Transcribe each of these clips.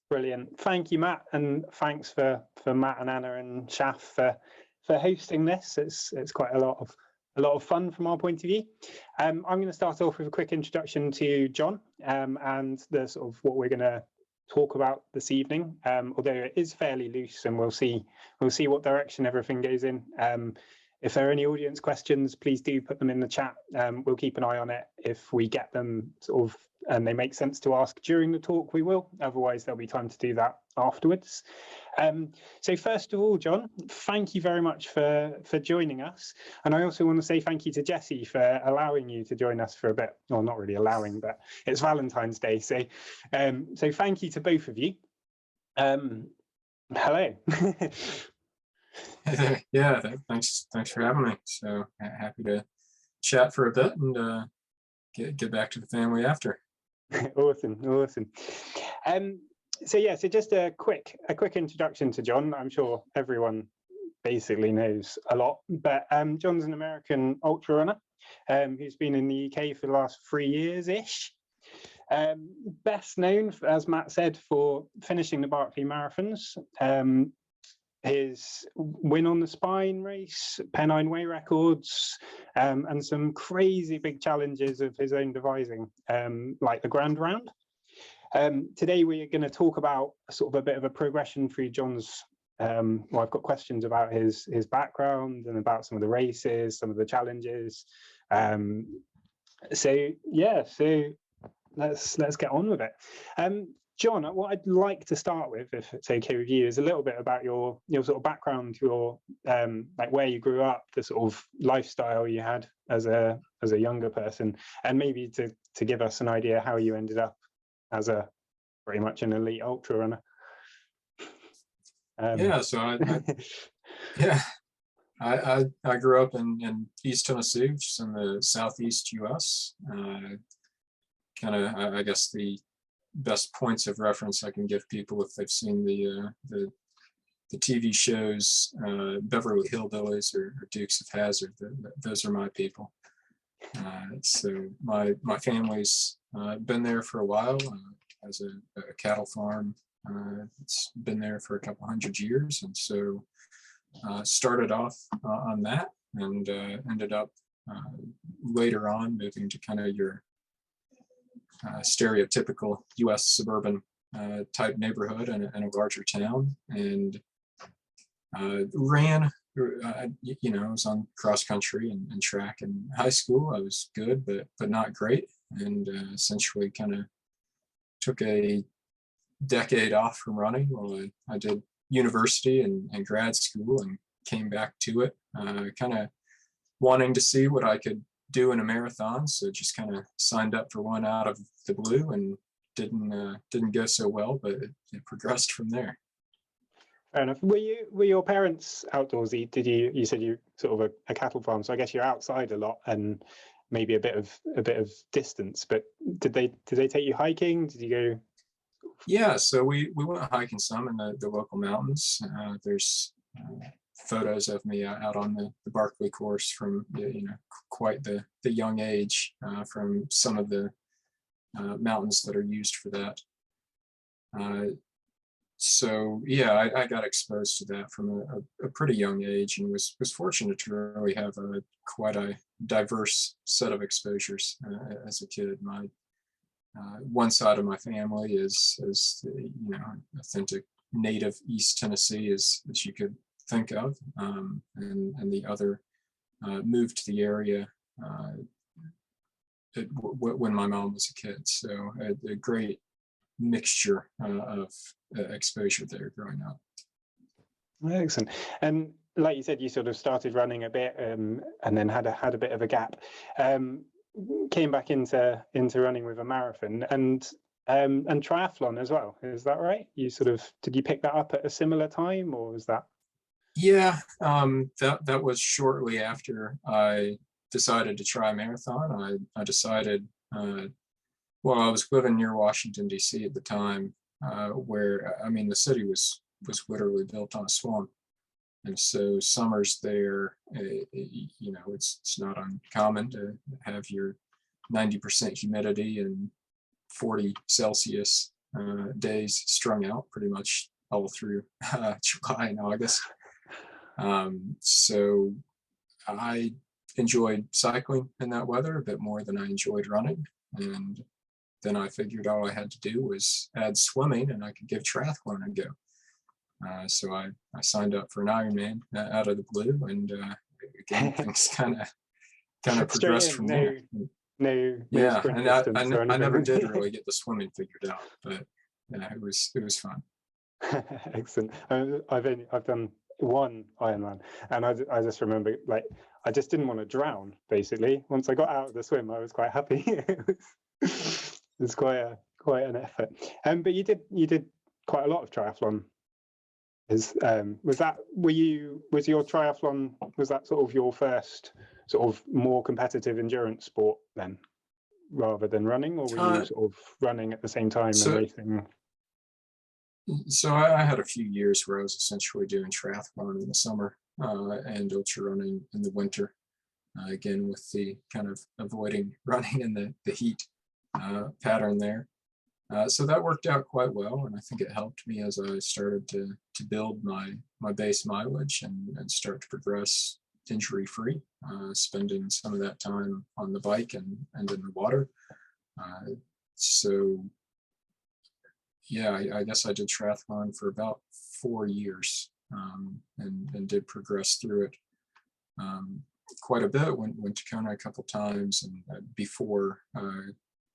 Brilliant. Thank you, Matt, and thanks for Matt and Anna and ShAFF for hosting this. It's quite a lot of fun from our point of view. I'm going to start off with a quick introduction to John and the sort of what we're going to talk about this evening. Although it is fairly loose, and we'll see what direction everything goes in. If there are any audience questions, please do put them in the chat. We'll keep an eye on it. If we get them sort of and they make sense to ask during the talk, we will. Otherwise, there'll be time to do that afterwards. So first of all, John, thank you very much for joining us. And I also want to say thank you to Jessie for allowing you to join us for a bit. Well, not really allowing, but it's Valentine's Day. So thank you to both of you. Hello. Yeah, thanks for having me. So happy to chat for a bit and get back to the family after. Awesome. So just a quick introduction to John. I'm sure everyone basically knows a lot, but John's an American ultra runner who's been in the UK for the last 3 years-ish. Best known, as Matt said, for finishing the Barkley Marathons. His win on the Spine race, Pennine Way records, and some crazy big challenges of his own devising, like the Grand Round. Today we are going to talk about sort of a bit of a progression through John's. Well, I've got questions about his background and about some of the races, some of the challenges. So let's get on with it. John, what I'd like to start with, if it's okay with you, is a little bit about your sort of background, your like where you grew up, the sort of lifestyle you had as a younger person, and maybe to give us an idea how you ended up as a pretty much an elite ultra runner. So I grew up in East Tennessee, which is in the southeast U.S. Kind of, I guess the best points of reference I can give people if they've seen the TV shows Beverly Hillbillies or Dukes of Hazzard. Those are my people. So my family's been there for a while as a cattle farm. It's been there for a couple 100 years, and so started off on that and ended up later on moving to kind of your stereotypical U.S. suburban type neighborhood in a larger town, and ran. I was on cross country and track in high school. I was good, but not great, and essentially kind of took a decade off from running while I did university and grad school, and came back to it, kind of wanting to see what I could do in a marathon. So just kind of signed up for one out of the blue, and didn't go so well, but it progressed from there. Fair enough. Were your parents outdoorsy? You said you sort of a cattle farm, so I guess you're outside a lot and maybe a bit of distance. But did they take you hiking? Did you go? Yeah, so we went hiking some in the local mountains. There's photos of me out on the Barkley course from quite the young age, from some of the mountains that are used for that. So yeah, I got exposed to that from a pretty young age, and was fortunate to really have quite a diverse set of exposures as a kid. My one side of my family is authentic native East Tennessee as you could think of, and the other moved to the area when my mom was a kid. So a great mixture of exposure there growing up. Excellent. And like you said, you sort of started running a bit, and then had a bit of a gap. Came back into running with a marathon and triathlon as well. Is that right? Did you pick that up at a similar time, or was that? Yeah, that was shortly after I decided to try a marathon. I decided, well, I was living near Washington, D.C. at the time, where, I mean, the city was literally built on a swamp. And so summers there, it's not uncommon to have your 90% humidity and 40 Celsius days strung out pretty much all through July and August. So I enjoyed cycling in that weather a bit more than I enjoyed running. And then I figured all I had to do was add swimming and I could give triathlon a go. So I signed up for an Ironman out of the blue, and again, things kind of progressed from there. No Yeah, sprint and distance or I never anything. did really get the swimming figured out, but yeah, it was fun. Excellent. I've done one Ironman, and I just remember, like, I just didn't want to drown. Basically, once I got out of the swim, I was quite happy. It was quite an effort. But you did quite a lot of triathlon. Was your triathlon, was that sort of your first sort of more competitive endurance sport then, rather than running, or were you sort of running at the same time and racing? So I had a few years where I was essentially doing triathlon in the summer and ultra running in the winter. Again, with the kind of avoiding running in the heat pattern there. So that worked out quite well, and I think it helped me as I started to build my base mileage and start to progress injury-free, spending some of that time on the bike and in the water. So yeah, I guess I did triathlon for about 4 years and did progress through it quite a bit. Went to Kona a couple times, and before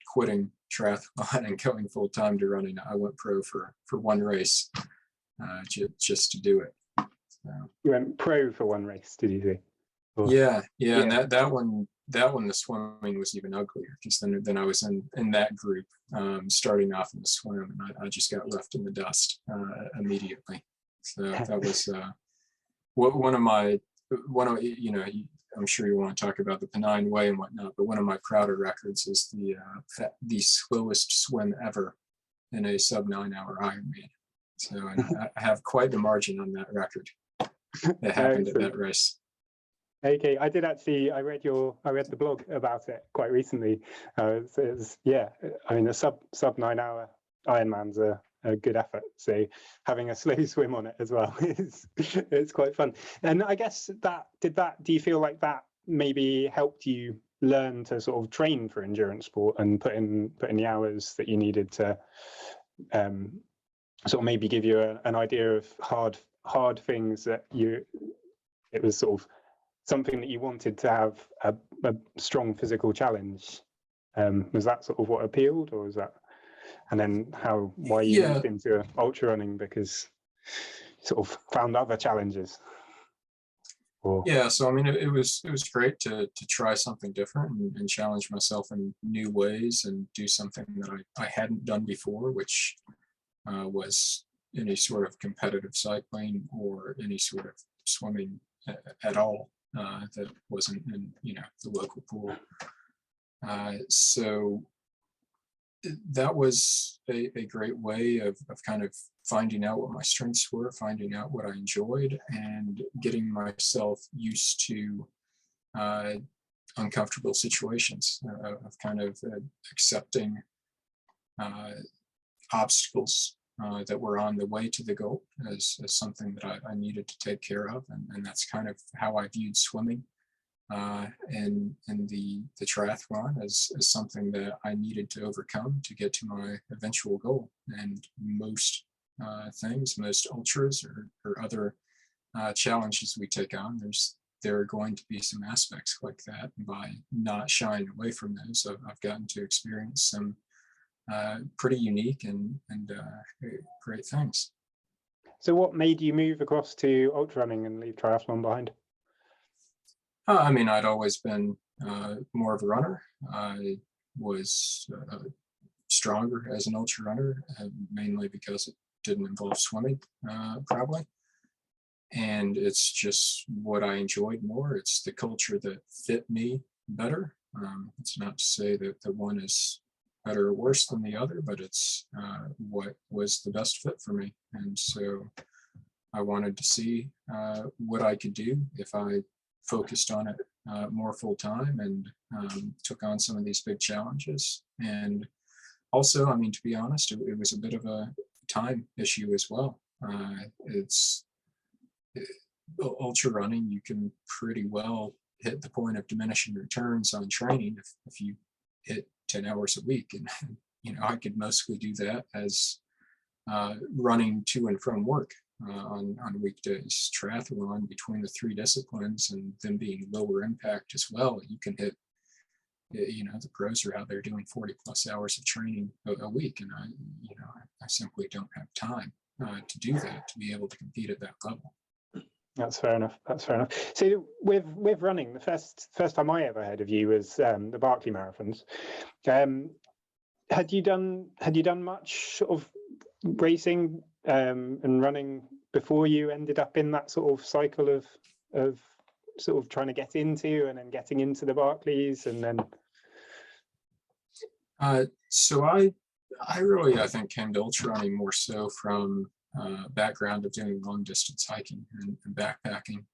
quitting triathlon and going full time to running, I went pro for one race just to do it. So. You went pro for one race, did you say? Yeah, and that one the swimming was even uglier, because then I was in that group starting off in the swim, and I just got left in the dust immediately. So that was one of I'm sure you want to talk about the Pennine Way and whatnot, but one of my prouder records is the slowest swim ever in a sub-9 hour Ironman. So I have quite the margin on that record that happened at that race. Okay, I did actually. I read the blog about it quite recently. I mean, a sub 9 hour Ironman's a good effort. So having a slow swim on it as well it's quite fun. And I guess do you feel like that maybe helped you learn to sort of train for endurance sport and put in the hours that you needed to sort of maybe give you an idea of hard things that it was sort of something that you wanted to have a strong physical challenge? Was that sort of what appealed, or was that, and then why you moved into ultra running, because you sort of found other challenges? Yeah, so I mean, it was great to try something different and challenge myself in new ways and do something that I hadn't done before, which was any sort of competitive cycling or any sort of swimming at all. That wasn't in the local pool. So that was a great way of kind of finding out what my strengths were, finding out what I enjoyed, and getting myself used to uncomfortable situations, of kind of accepting obstacles that were on the way to the goal as something that I needed to take care of, and that's kind of how I viewed swimming and the triathlon as something that I needed to overcome to get to my eventual goal. And most most ultras or other challenges we take on, there are going to be some aspects like that. And by not shying away from those, I've gotten to experience some pretty unique and great things. So what made you move across to ultra running and leave triathlon behind? I mean, I'd always been more of a runner. I was stronger as an ultra runner, mainly because it didn't involve swimming, probably. And it's just what I enjoyed more. It's the culture that fit me better. It's not to say that the one is better or worse than the other, but it's what was the best fit for me. And so I wanted to see what I could do if I focused on it more full time and took on some of these big challenges. And Also, I mean, to be honest, it was a bit of a time issue as well. It's ultra running. You can pretty well hit the point of diminishing returns on training if you hit 10 hours a week. And, I could mostly do that as running to and from work on weekdays. Triathlon, between the three disciplines and them being lower impact as well, you can hit, the pros are out there doing 40 plus hours of training a week. And I simply don't have time to do that, to be able to compete at that level. That's fair enough. That's fair enough. So with running, the first time I ever heard of you was the Barkley Marathons. Had you done much sort of racing and running before you ended up in that sort of cycle of sort of trying to get into and then getting into the Barkleys and then? So I really, I think, came to ultra running more so from background of doing long distance hiking and backpacking.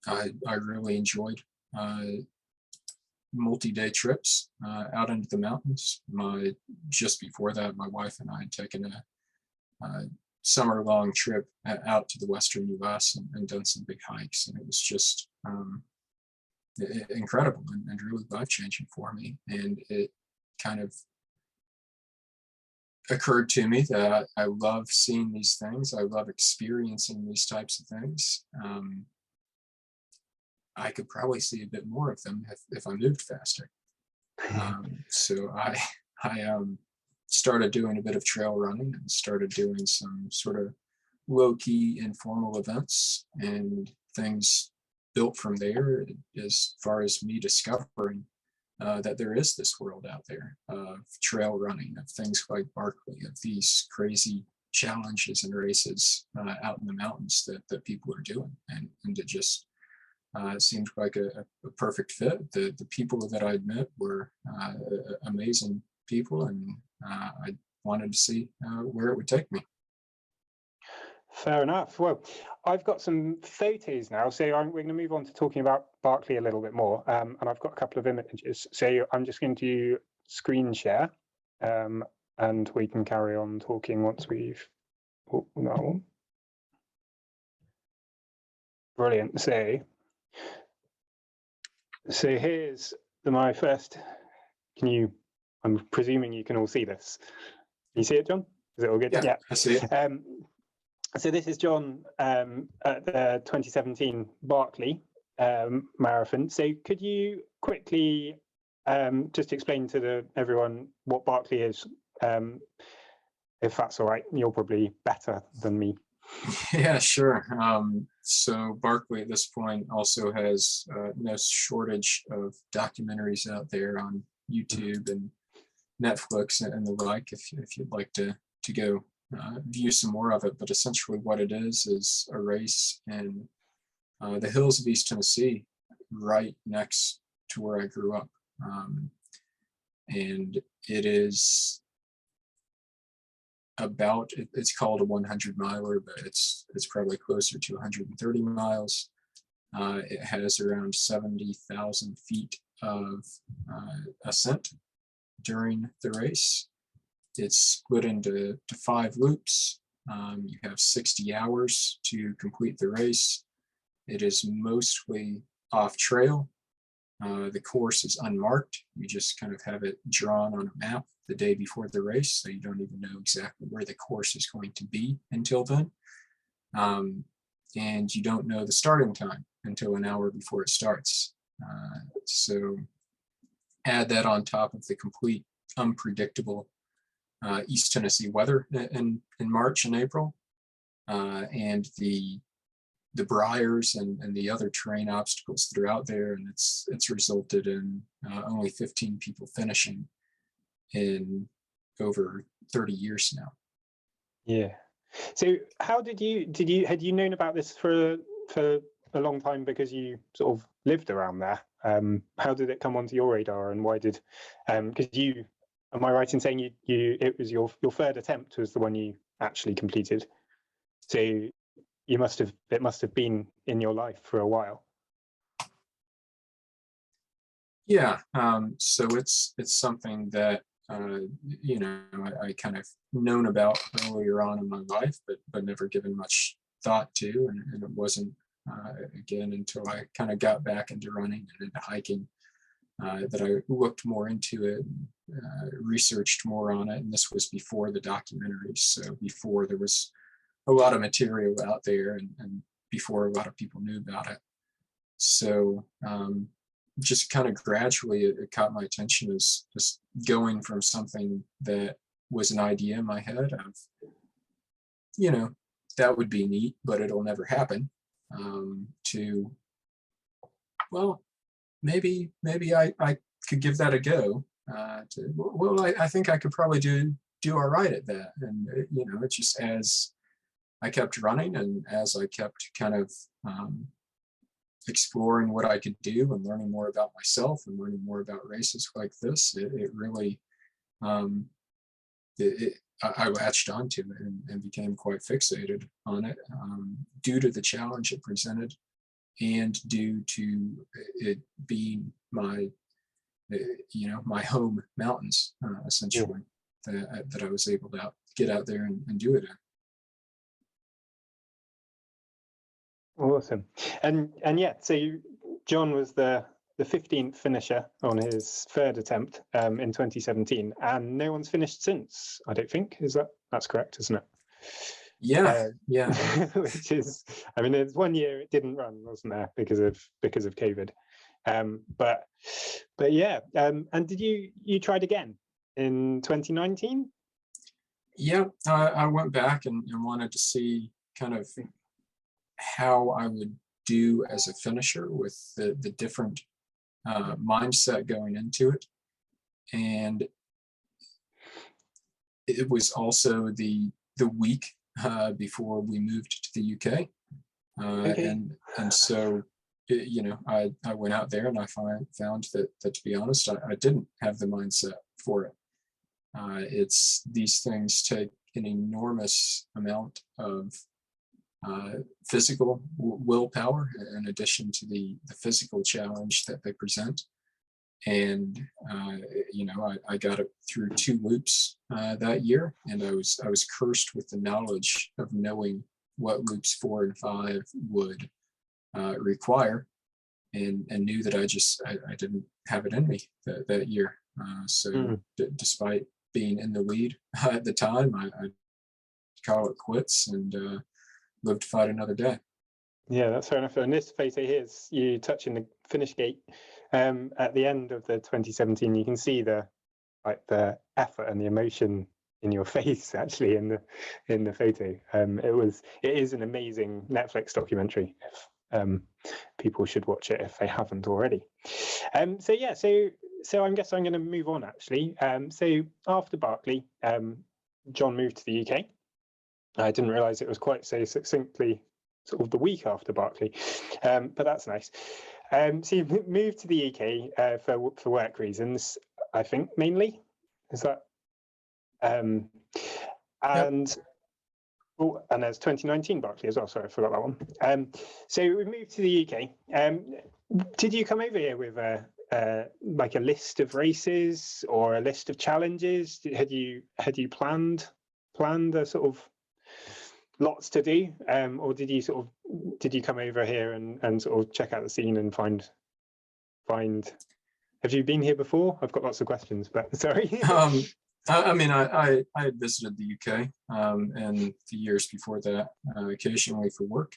I really enjoyed multi-day trips out into the mountains. Just before that, my wife and I had taken a summer-long trip out to the western U.S. and done some big hikes, and it was just incredible and really life-changing for me. And it kind of occurred to me that I love seeing these things. I love experiencing these types of things. I could probably see a bit more of them if I moved faster. So I started doing a bit of trail running and started doing some sort of low-key informal events, and things built from there as far as me discovering that there is this world out there of trail running, of things like Barkley, of these crazy challenges and races out in the mountains that people are doing. And it just seemed like a perfect fit. The people that I'd met were amazing people, and I wanted to see where it would take me. Fair enough. Well, I've got some photos now, so we're going to move on to talking about Barkley a little bit more, and I've got a couple of images. So I'm just going to screen share, and we can carry on talking once we've... Oh, no. Brilliant. So here's my first... I'm presuming you can all see this. You see it, John? Is it all good? Yeah. I see it. So this is John at the 2017 Barkley Marathon. So could you quickly just explain to everyone what Barkley is, if that's all right? You're probably better than me. Yeah, sure. So Barkley at this point also has no shortage of documentaries out there on YouTube and Netflix and the like, if you'd like to go view some more of it. But essentially what it is a race in the hills of East Tennessee, right next to where I grew up. And it is it's called a 100 miler, but it's probably closer to 130 miles. It has around 70,000 feet of ascent during the race. It's split into 5 loops. You have 60 hours to complete the race. It is mostly off trail. The course is unmarked. You just kind of have it drawn on a map the day before the race, so you don't even know exactly where the course is going to be until then. And you don't know the starting time until an hour before it starts. So add that on top of the complete unpredictable East Tennessee weather in March and April, and the briars and the other terrain obstacles that are out there, and it's resulted in only 15 people finishing in over 30 years now. Yeah. So how had you known about this for a long time because you sort of lived around there? How did it come onto your radar, and why did because am I right in saying it was your third attempt was the one you actually completed? So it must have been in your life for a while. Yeah. So it's something that you know, I kind of known about earlier on in my life, but never given much thought to, and it wasn't again until I kind of got back into running and into hiking that I looked more into it, researched more on it, and this was before the documentaries, so before there was a lot of material out there, and before a lot of people knew about it. So just kind of gradually it caught my attention as just going from something that was an idea in my head of, you know, that would be neat, but it'll never happen, to, well, maybe I could give that a go. Well, I think I could probably do all right at that. And you know, it's just as I kept running and as I kept kind of exploring what I could do and learning more about myself and learning more about races like this, it really, I latched onto it and became quite fixated on it, due to the challenge it presented and due to it being my, you know, my home mountains, essentially, that I was able to get out there and do it in. Awesome. And yeah, so John was the 15th finisher on his third attempt in 2017, and no one's finished since, I don't think. That's correct, isn't it? Yeah, yeah. Which is, I mean, there's 1 year it didn't run, wasn't there, because of COVID. But yeah, and did you tried again in 2019? Yeah, I went back and wanted to see kind of how I would do as a finisher with the different mindset going into it. And it was also the week before we moved to the UK. Okay. And so, you know, I went out there and I found that to be honest, I didn't have the mindset for it. It's these things take an enormous amount of physical willpower in addition to the physical challenge that they present. And you know, I got it through 2 loops that year, and I was cursed with the knowledge of knowing what loops 4 and 5 would require, and knew that I didn't have it in me that year. So despite being in the lead at the time, I call it quits and live to fight another day. Yeah, that's fair enough. And this photo here is you touching the finish gate at the end of the 2017. You can see the effort and the emotion in your face actually in the photo. It is an amazing Netflix documentary. People should watch it if they haven't already. So yeah, so I guess I'm going to move on actually. So after Barkley, John moved to the UK. I didn't realise it was quite so succinctly sort of the week after Barkley, but that's nice. So you moved to the UK for work reasons, I think, mainly. Is that? And Yep. oh, and there's 2019 Barkley as well. Sorry, I forgot that one. So we moved to the UK. Did you come over here with like a list of races or a list of challenges? Had you planned a sort of lots to do, or did you come over here and sort of check out the scene and find? Have you been here before? I've got lots of questions, but sorry. I mean, I had visited the UK and the years before that, occasionally for work.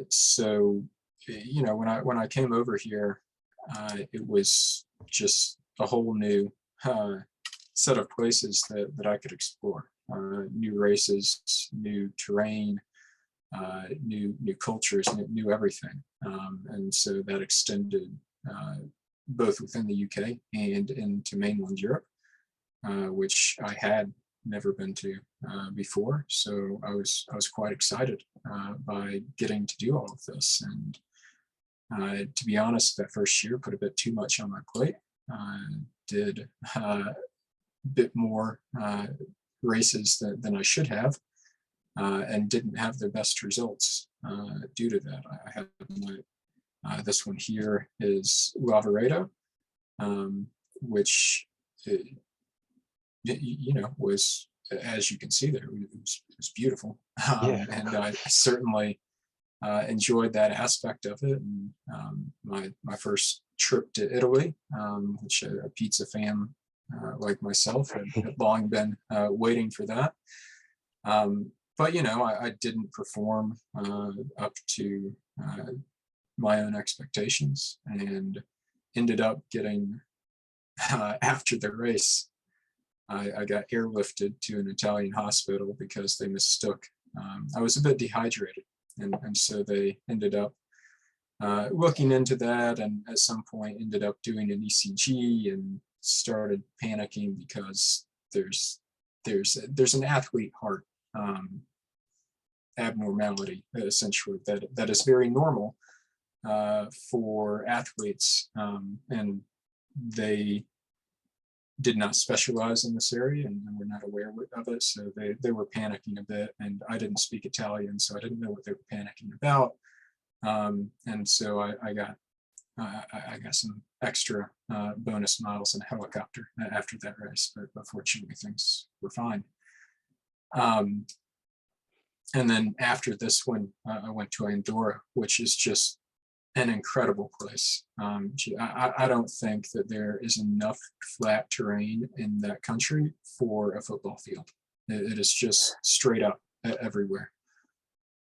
So, you know, when I came over here, it was just a whole new set of places that I could explore. New races, new terrain, new cultures, new everything. And so that extended both within the UK and into mainland Europe, which I had never been to before. So I was quite excited by getting to do all of this. And to be honest, that first year put a bit too much on my plate. Did a bit more races than I should have, and didn't have the best results due to that. I had this one here is Lavaredo, which was, as you can see there, it was beautiful. Yeah. And I certainly enjoyed that aspect of it. And my first trip to Italy, which a pizza fan like myself had long been waiting for that. But I didn't perform up to my own expectations, and ended up getting after the race, I got airlifted to an Italian hospital because they mistook. I was a bit dehydrated, and so they ended up looking into that, and at some point ended up doing an ECG and started panicking because there's an athlete heart abnormality, essentially, that is very normal for athletes, and they did not specialize in this area and were not aware of it, so they were panicking a bit, and I didn't speak Italian, so I didn't know what they were panicking about, and so I got some extra bonus miles in a helicopter after that race, but fortunately things were fine. And then after this one, I went to Andorra, which is just an incredible place. I don't think that there is enough flat terrain in that country for a football field. It is just straight up everywhere.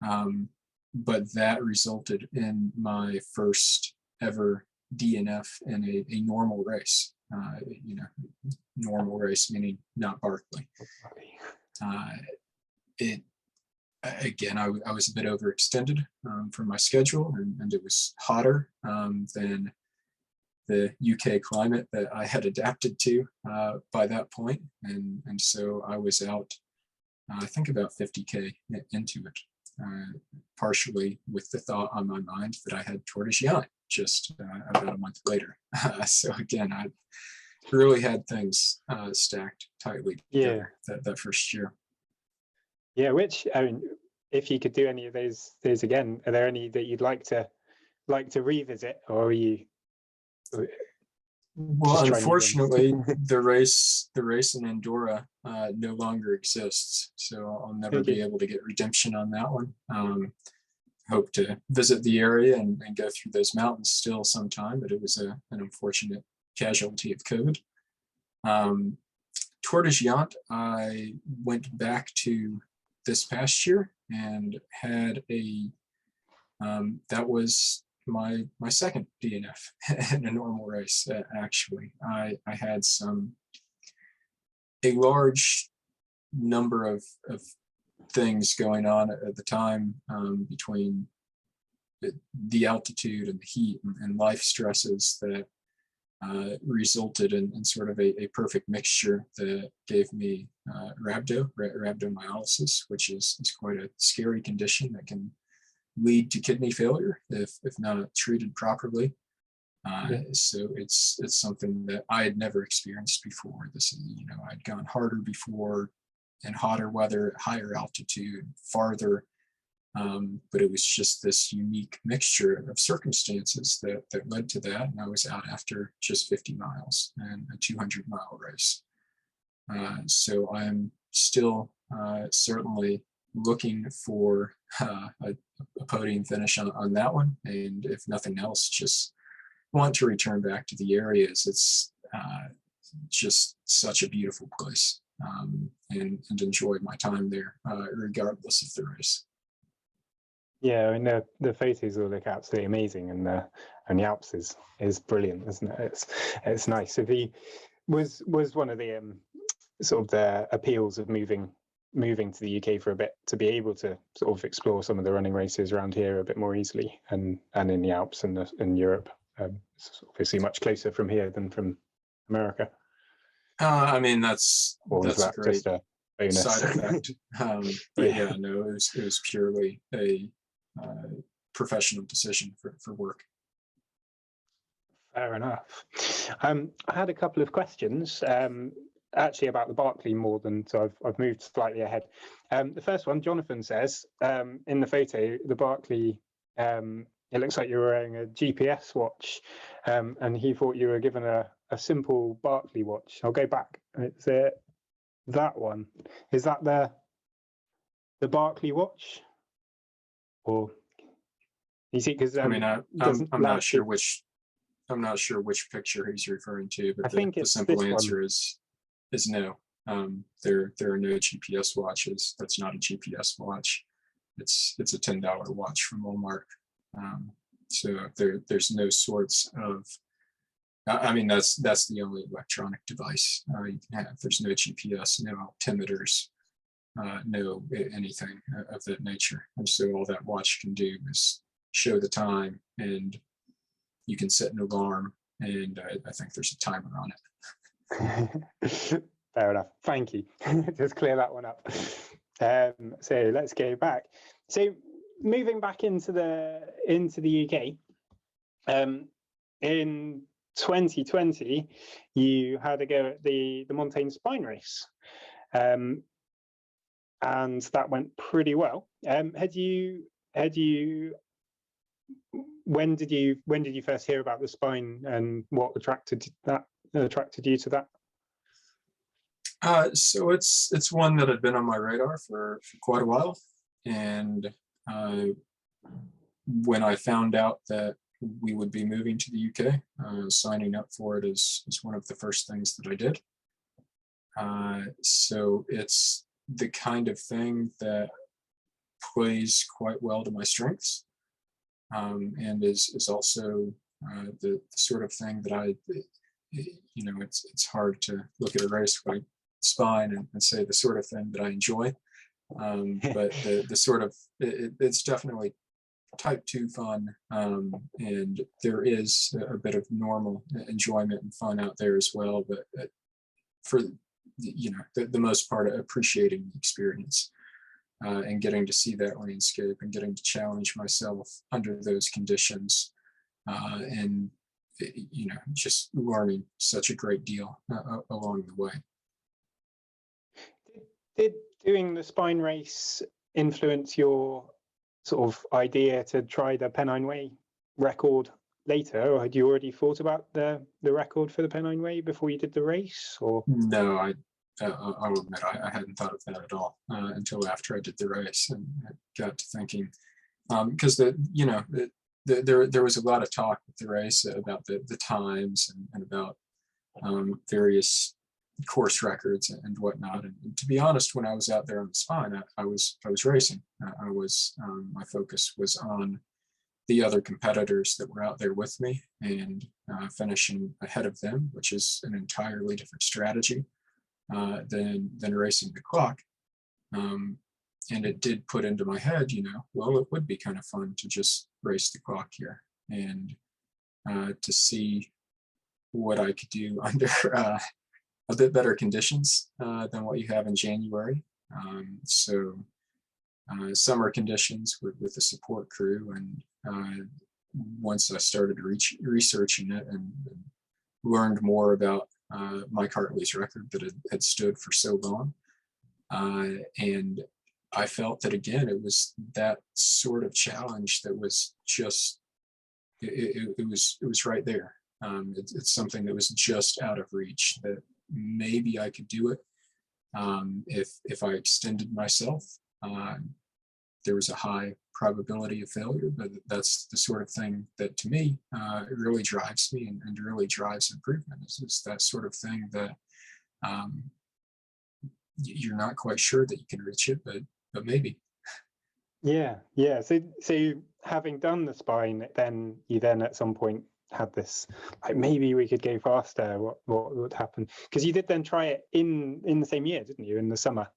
But that resulted in my first ever DNF in a normal race. Normal race meaning not Barkley. Again, I was a bit overextended for my schedule, and it was hotter than the UK climate that I had adapted to by that point. And so I was out, I think about 50K into it, partially with the thought on my mind that I had Tour de Giant just about a month later. So again, I really had things stacked tightly together that first year. Yeah, which, I mean, if you could do any of those again, are there any that you'd like to revisit, or are you? Well, unfortunately, the race in Andorra no longer exists, so I'll never be able to get redemption on that one. Hope to visit the area and go through those mountains still sometime, but it was an unfortunate casualty of COVID. Tour de Giant, I went back to this past year and had that was my second DNF in a normal race. Actually, I had a large number of things going on at the time, between the altitude and the heat and life stresses that resulted in sort of a perfect mixture that gave me rhabdomyolysis, which is quite a scary condition that can lead to kidney failure if not treated properly. So it's something that I had never experienced before. This is, I'd gone harder before in hotter weather, higher altitude, farther, but it was just this unique mixture of circumstances that led to that. And I was out after just 50 miles and a 200-mile race. So I'm still certainly looking for a podium finish on that one. And if nothing else, just want to return back to the areas. It's just such a beautiful place, and enjoyed my time there, regardless of the race. Yeah, I mean, the photos will look absolutely amazing, and the Alps is brilliant, isn't it? It's nice. If he was one of the sort of the appeals of moving to the UK for a bit, to be able to sort of explore some of the running races around here a bit more easily, and in the Alps and in Europe. It's obviously much closer from here than from America. I mean, that's a great just a bonus side effect. But yeah, no, it was purely a professional decision for work. Fair enough. I had a couple of questions, actually about the Barkley more than, so I've moved slightly ahead. The first one, Jonathan says, in the photo, the Barkley, it looks like you're wearing a GPS watch, and he thought you were given a simple Barkley watch. I'll go back. It's that one. Is that the Barkley watch? Or you see, because I mean, I'm not sure which picture he's referring to, but the simple answer is no. There are no GPS watches. That's not a GPS watch. It's a $10 watch from Walmart. So there's no sorts of, I mean, that's the only electronic device you can have. There's no GPS, no altimeters, no anything of that nature. And so all that watch can do is show the time, and you can set an alarm, and I think there's a timer on it. Fair enough. Thank you. Just clear that one up. So let's go back. So moving back into the UK, in 2020, you had a go at the Montaigne Spine Race, and that went pretty well. When did you first hear about the spine, and what attracted you to that? So it's one that had been on my radar for quite a while, and when I found out that we would be moving to the UK, signing up for it is one of the first things that I did. So it's the kind of thing that plays quite well to my strengths, and is also the sort of thing that it's hard to look at a race like spine and say the sort of thing that I enjoy, but the sort of it's definitely type 2 fun, and there is a bit of normal enjoyment and fun out there as well, but for the most part, appreciating the experience, and getting to see that landscape and getting to challenge myself under those conditions, and just learning such a great deal along the way. Did doing the spine race influence your sort of idea to try the Pennine Way record later, or had you already thought about the record for the Pennine Way before you did the race? Or no, I'll admit I hadn't thought of that at all until after I did the race, and I got to thinking, because there was a lot of talk with the race about the times and about various course records and whatnot. And to be honest, when I was out there on the spine, I was racing. My focus was on the other competitors that were out there with me, and finishing ahead of them, which is an entirely different strategy than racing the clock. And it did put into my head, well, it would be kind of fun to just race the clock here, and to see what I could do under a bit better conditions than what you have in January. So summer conditions with the support crew, and once I started researching it and learned more about Mike Hartley's record that had stood for so long, and I felt that again it was that sort of challenge that was just it was right there. It's something that was just out of reach, that maybe I could do it if I extended myself. There was a high probability of failure, but that's the sort of thing that to me really drives me and really drives improvement. Is that sort of thing that you're not quite sure that you can reach it, but maybe. Yeah. So having done the spine, then you at some point had this, like, maybe we could go faster. What would happen? Because you did then try it in the same year, didn't you? In the summer,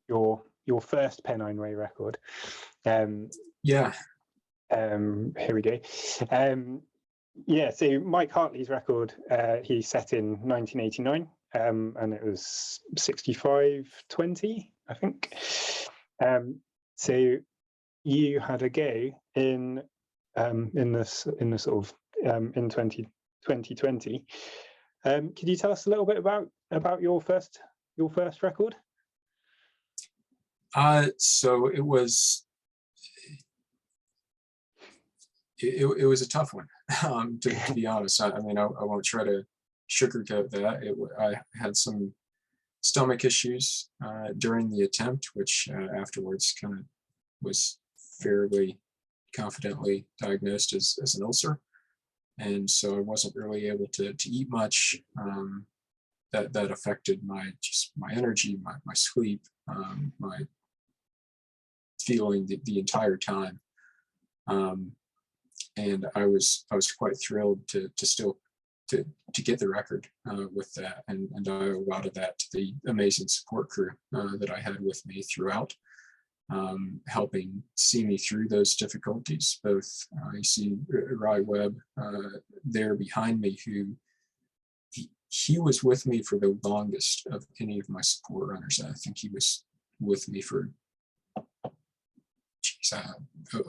your first Pennine Way record. Yeah. Here we go. So Mike Hartley's record, he set in 1989, and it was 65:20, I think. So you had a go in the sort of in 2020. Could you tell us a little bit about your first record? So it was a tough one, to be honest. I mean, I won't try to sugarcoat that. I had some stomach issues during the attempt, which afterwards kind of was fairly confidently diagnosed as an ulcer. And so I wasn't really able to eat much. That affected my energy, my sleep, my feeling the entire time. And I was quite thrilled to still get the record with that, and I owe a lot of that to the amazing support crew that I had with me throughout, helping see me through those difficulties. Both you see Rye Webb there behind me, who he was with me for the longest of any of my support runners. I think he was with me for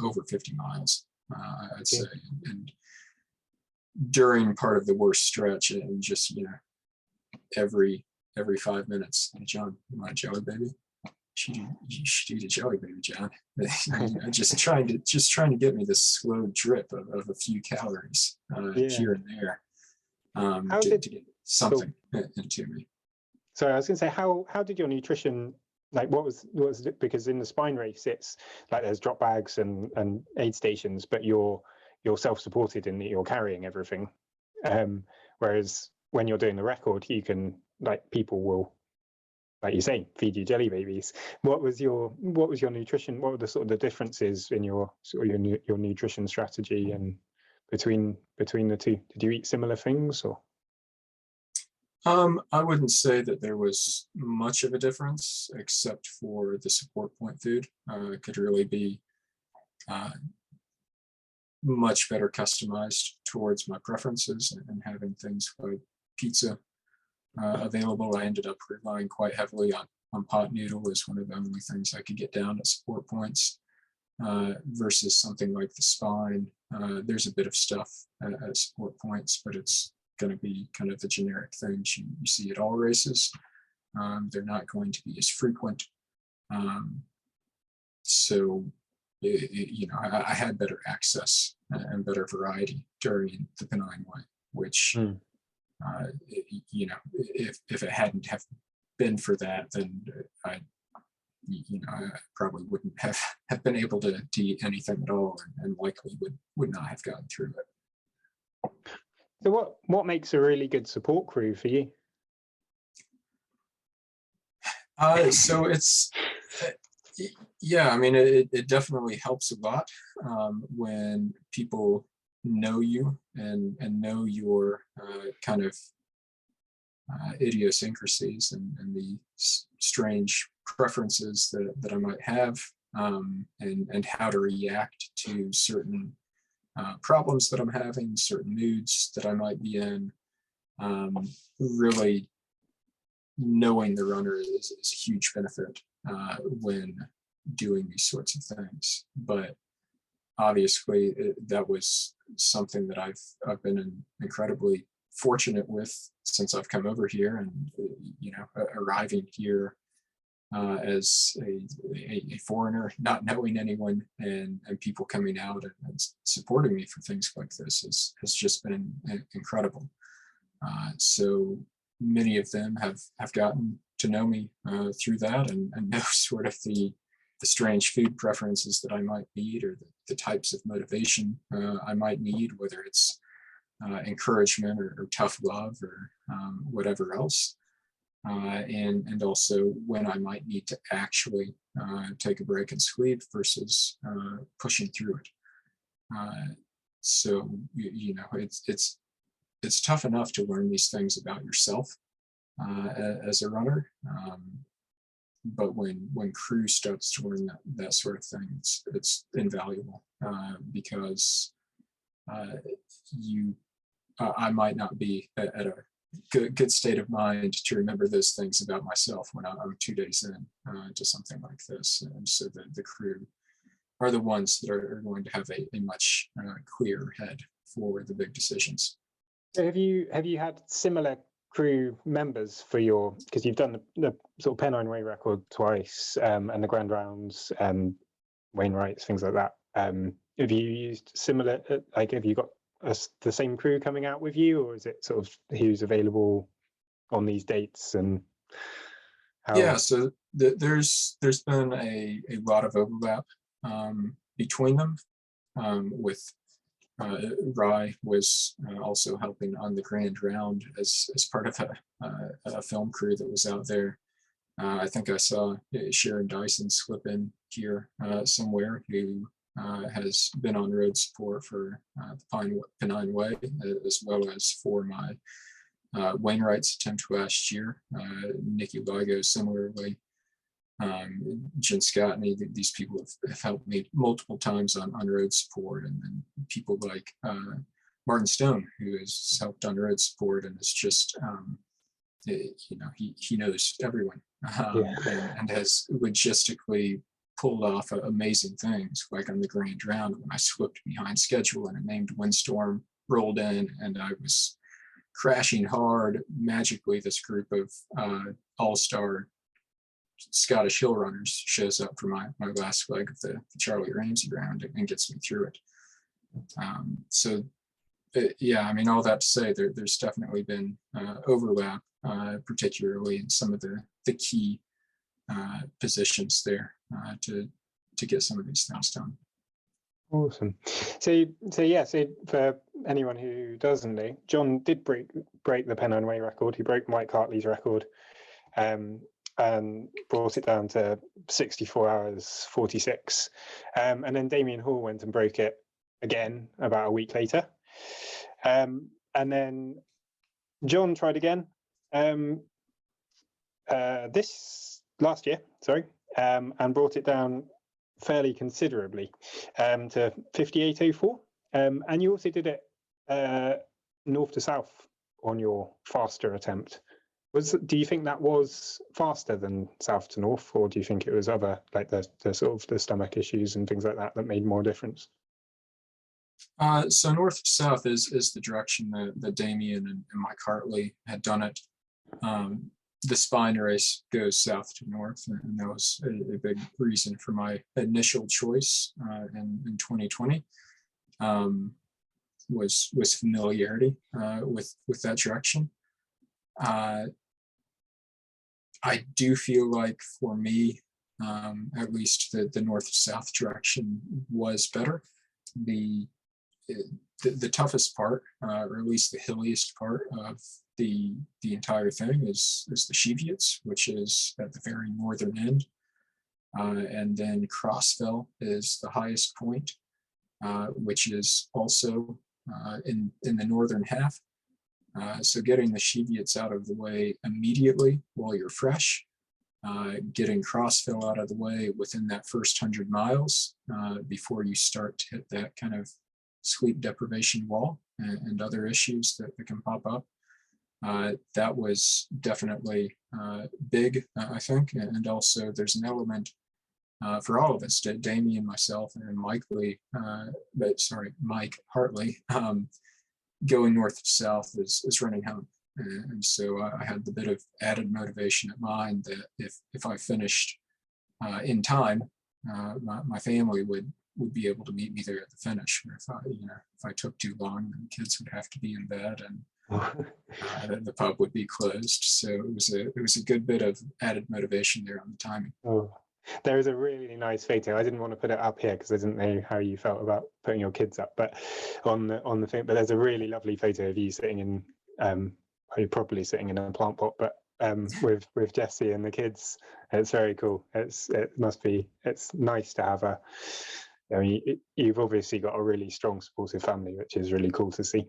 over 50 miles, I'd say. And during part of the worst stretch, and just, you know, every 5 minutes, "Hey, John, you want a jelly baby? You should eat a jelly baby, John." You know, just trying to get me this slow drip of a few calories here and there to get something into me. So I was going to say, how did your nutrition, like, what was it? Because in the spine race, it's like there's drop bags and aid stations, but you're self-supported in that you're carrying everything. Whereas when you're doing the record, you can, like, people will, like you say, feed you jelly babies. What was your nutrition? What were the sort of the differences in your nutrition strategy and between the two? Did you eat similar things, or? I wouldn't say that there was much of a difference, except for the support point food. It could really be much better customized towards my preferences, and having things like pizza available. I ended up relying quite heavily on pot noodle as one of the only things I could get down at support points, versus something like the spine. There's a bit of stuff at support points, but it's going to be kind of the generic things you see at all races. They're not going to be as frequent. So, you know, I had better access and better variety during the Pennine Way, which, you know, if it hadn't have been for that, then I probably wouldn't have been able to eat anything at all, and likely would not have gotten through it. So what makes a really good support crew for you? So it's, yeah, I mean, it definitely helps a lot when people know you and know your kind of idiosyncrasies and the strange preferences that I might have, and how to react to certain problems that I'm having, certain moods that I might be in. Really knowing the runner is a huge benefit when doing these sorts of things. But obviously that was something that I've been incredibly fortunate with since I've come over here, and you know, arriving here as a foreigner, not knowing anyone, and people coming out and supporting me for things like this has just been incredible. So many of them have gotten to know me through that, and know sort of the strange food preferences that I might need, or the types of motivation I might need, whether it's encouragement or tough love or whatever else. And also when I might need to actually take a break and sleep versus pushing through it. So you know, it's tough enough to learn these things about yourself as a runner, but when crew starts to learn that sort of thing, it's invaluable, because I might not be at a good state of mind to remember those things about myself when I'm 2 days in to something like this. And so the crew are the ones that are going to have a much clearer head for the big decisions. So have you had similar crew members for your, because you've done the sort of Pennine Way record twice, and the Grand Rounds, Wainwrights, things like that. Have you used similar, like, have you got the same crew coming out with you, or is it sort of who's available on these dates? And Yeah, so there's been a lot of overlap between them. With Rye was also helping on the Grand Round as part of a film crew that was out there. I think I saw Sharon Dyson slip in here somewhere, who has been on road support for the Pennine Way, as well as for my Wainwright's attempt last year. Nikki Ligo similarly. Jen Scott, these people have helped me multiple times on road support, and then people like Martin Stone, who has helped on road support and is just, he knows everyone and has logistically pulled off amazing things, like on the Grand Round when I slipped behind schedule and a named windstorm rolled in and I was crashing hard. Magically, this group of all-star Scottish hill runners shows up for my last leg of the Charlie Ramsey round and gets me through it. Yeah, I mean, all that to say, there's definitely been overlap, particularly in some of the key positions there to get some of these things done. Awesome. So for anyone who doesn't know, John did break the Pennine Way record. He broke Mike Hartley's record. And brought it down to 64 hours 46, and then Damien Hall went and broke it again about a week later, and then John tried again this last year, and brought it down fairly considerably to 58:04, and you also did it north to south on your faster attempt. Do you think that was faster than south to north, or do you think it was other, like the sort of the stomach issues and things like that made more difference? So north to south is the direction that Damien and Mike Hartley had done it. The spine race goes south to north, and that was a big reason for my initial choice in 2020. Was familiarity with that direction. I do feel like for me, at least the north to south direction was better. The toughest part, or at least the hilliest part of the entire thing is the Cheviot, which is at the very northern end, and then Crossfell is the highest point, which is also in the northern half. So getting the Cheviot out of the way immediately while you're fresh, getting Crossfell out of the way within that first 100 miles before you start to hit that kind of sleep deprivation wall and other issues that can pop up. That was definitely big, I think. And also there's an element for all of us, Damien, myself, and Mike Hartley, going north to south is running home. And so I had the bit of added motivation at mind that if I finished in time, my family would be able to meet me there at the finish. Or if I took too long, then the kids would have to be in bed and the pub would be closed. So it was a good bit of added motivation there on the timing. Oh. There is a really nice photo. I didn't want to put it up here because I didn't know how you felt about putting your kids up, but on the thing. But there's a really lovely photo of you sitting in, you're probably sitting in a plant pot, but with Jesse and the kids. It's very cool. It's nice to have a. I mean, you've obviously got a really strong, supportive family, which is really cool to see.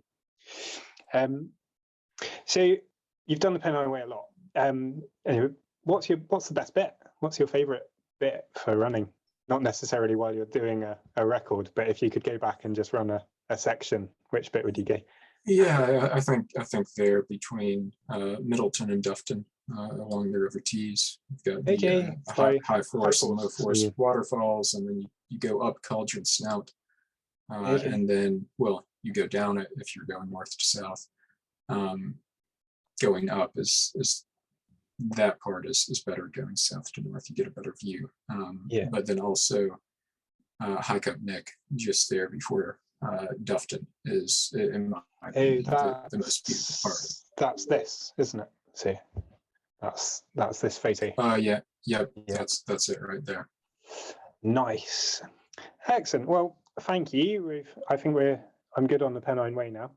So you've done the Pennine Way a lot. Anyway, what's the best bit? What's your favourite bit for running? Not necessarily while you're doing a record, but if you could go back and just run a section, which bit would you go? Yeah, I think there between Middleton and Dufton along the River Tees. You've got the high forest and low forest waterfalls, and then you go up Cauldron Snout, and then you go down it if you're going north to south. Going up is that part is better. Going south to north, you get a better view. But then also hike up Nick just there before Dufton is, in my opinion, the most beautiful part. That's this, isn't it? See. That's this photo. Yeah, yep, Yeah. that's it right there. Nice. Excellent. Well, thank you. I think I'm good on the Pennine Way now.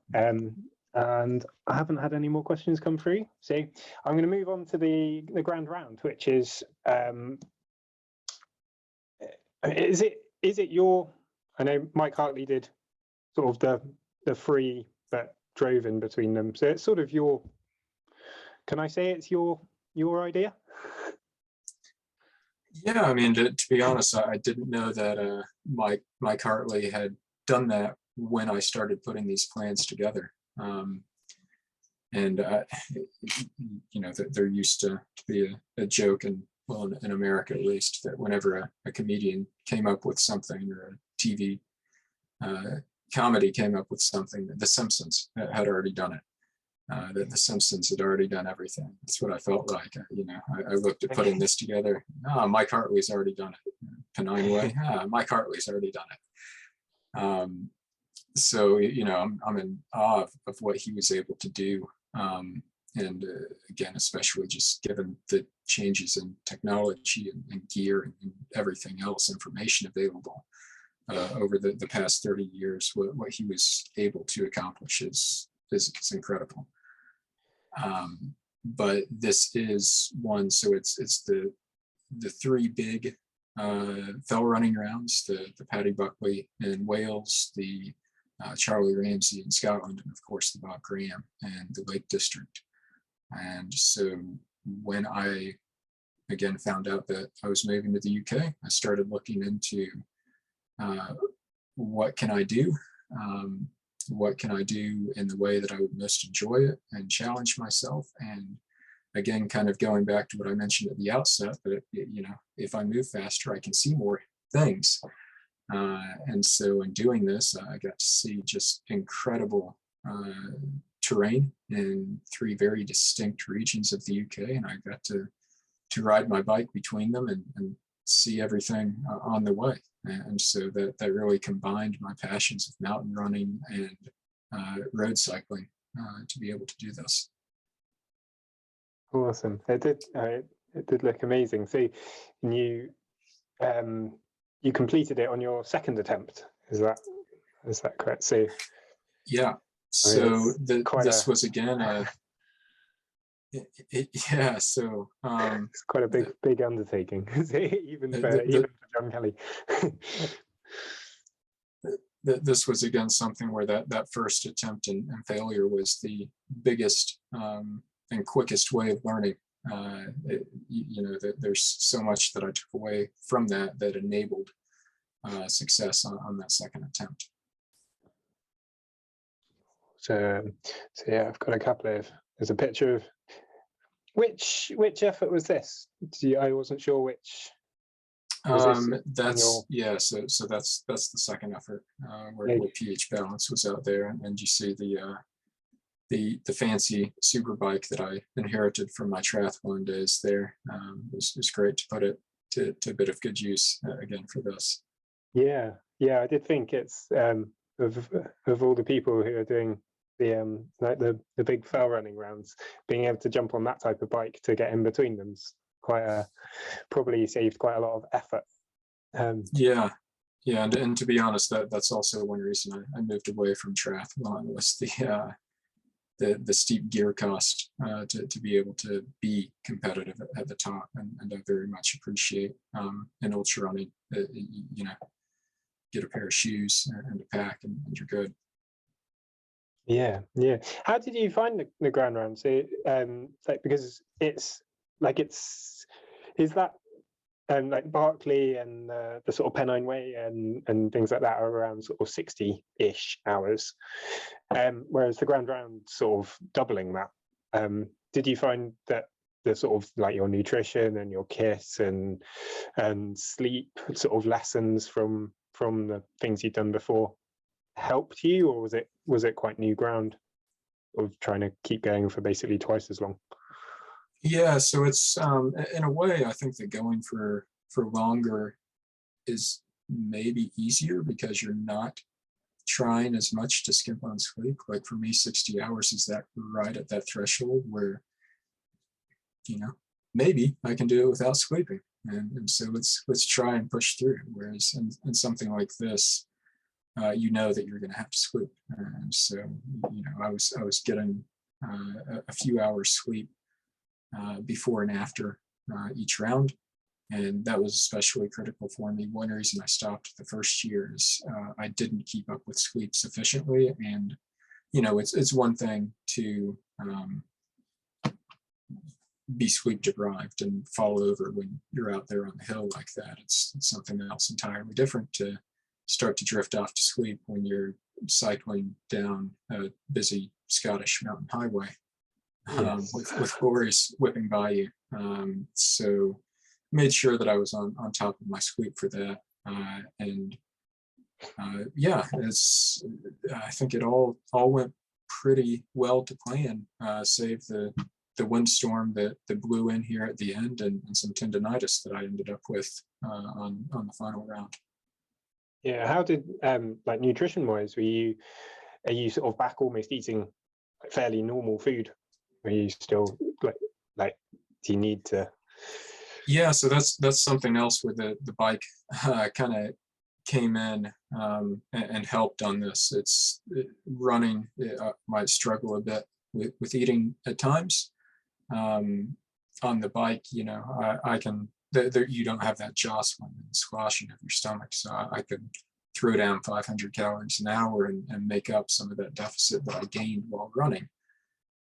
And I haven't had any more questions come through. So I'm going to move on to the Grand Round, which is it your, I know Mike Hartley did sort of the free but drove in between them. So it's sort of your, can I say it's your idea? Yeah, I mean, to be honest, I didn't know that Mike Hartley had done that when I started putting these plans together. And you know, there used to be a joke, and well, in America at least, that whenever a comedian came up with something, or a TV comedy came up with something, The Simpsons had already done it. That The Simpsons had already done everything. That's what I felt like. You know, I looked at putting this together. Mike Hartley's already done it. Pennine Way. Mike Hartley's already done it. So you know, I'm in awe of what he was able to do. And again, especially just given the changes in technology and gear and everything else, information available over the past 30 years, what he was able to accomplish is incredible. But this is one, so it's the three big fell running rounds, the Paddy Buckley in Wales, the Charlie Ramsey in Scotland, and of course the Bob Graham and the Lake District. And so when I again found out that I was moving to the UK, I started looking into what can I do? What can I do in the way that I would most enjoy it and challenge myself? And again, kind of going back to what I mentioned at the outset, that you know, if I move faster, I can see more things. And so in doing this, I got to see just incredible terrain in three very distinct regions of the UK, and I got to ride my bike between them and see everything on the way. And so that really combined my passions of mountain running and road cycling to be able to do this. Awesome. It did look amazing. So you completed it on your second attempt. Is that correct? So yeah. So this was again yeah. So it's quite a big undertaking, even for John Kelly. This was again something where that first attempt and failure was the biggest and quickest way of learning. You know, there's so much that I took away from that enabled success on that second attempt. So yeah, I've got a couple of. There's a picture of which effort was this? I wasn't sure which. That's yeah. So that's the second effort where PH Balance was out there, and you see the fancy super bike that I inherited from my triathlon days there. It was great to put it to a bit of good use again for this. Yeah, I did think it's of all the people who are doing the like the big fell running rounds, being able to jump on that type of bike to get in between them's probably saved quite a lot of effort. Yeah, and to be honest, that's also one reason I moved away from triathlon, was the steep gear cost to be able to be competitive at the top, and I very much appreciate in ultra running, you know, get a pair of shoes and a pack and you're good. Yeah. How did you find the Grand Round? So like, because is that like Barkley and the sort of Pennine Way and things like that are around sort of 60-ish hours, whereas the Grand Round sort of doubling that. Did you find that the sort of like your nutrition and your kit and sleep sort of lessons from the things you'd done before helped you, or was it quite new ground of trying to keep going for basically twice as long? Yeah, so it's in a way, I think that going for longer is maybe easier because you're not trying as much to skimp on sleep. Like for me, 60 hours is that right at that threshold where maybe I can do it without sleeping. And so let's try and push through. Whereas in something like this, that you're going to have to sleep. And so, I was getting a few hours sleep before and after each round. And that was especially critical for me. One reason I stopped the first year is I didn't keep up with sleep sufficiently. And, it's one thing to be sleep deprived and fall over when you're out there on the hill like that. It's something else entirely different to start to drift off to sleep when you're cycling down a busy Scottish mountain highway. Yes. With lorries whipping by you. So made sure that I was on top of my sleep for that. I think it all went pretty well to plan, save the windstorm that blew in here at the end and some tendonitis that I ended up with on the final round. Yeah, how did like nutrition wise, are you sort of back almost eating fairly normal food? Are you still like do you need to? Yeah, so that's something else where the bike kind of came in and helped on this. Running might struggle a bit with eating at times. On the bike, I can. You don't have that jostling and squashing of your stomach, so I could throw down 500 calories an hour and make up some of that deficit that I gained while running.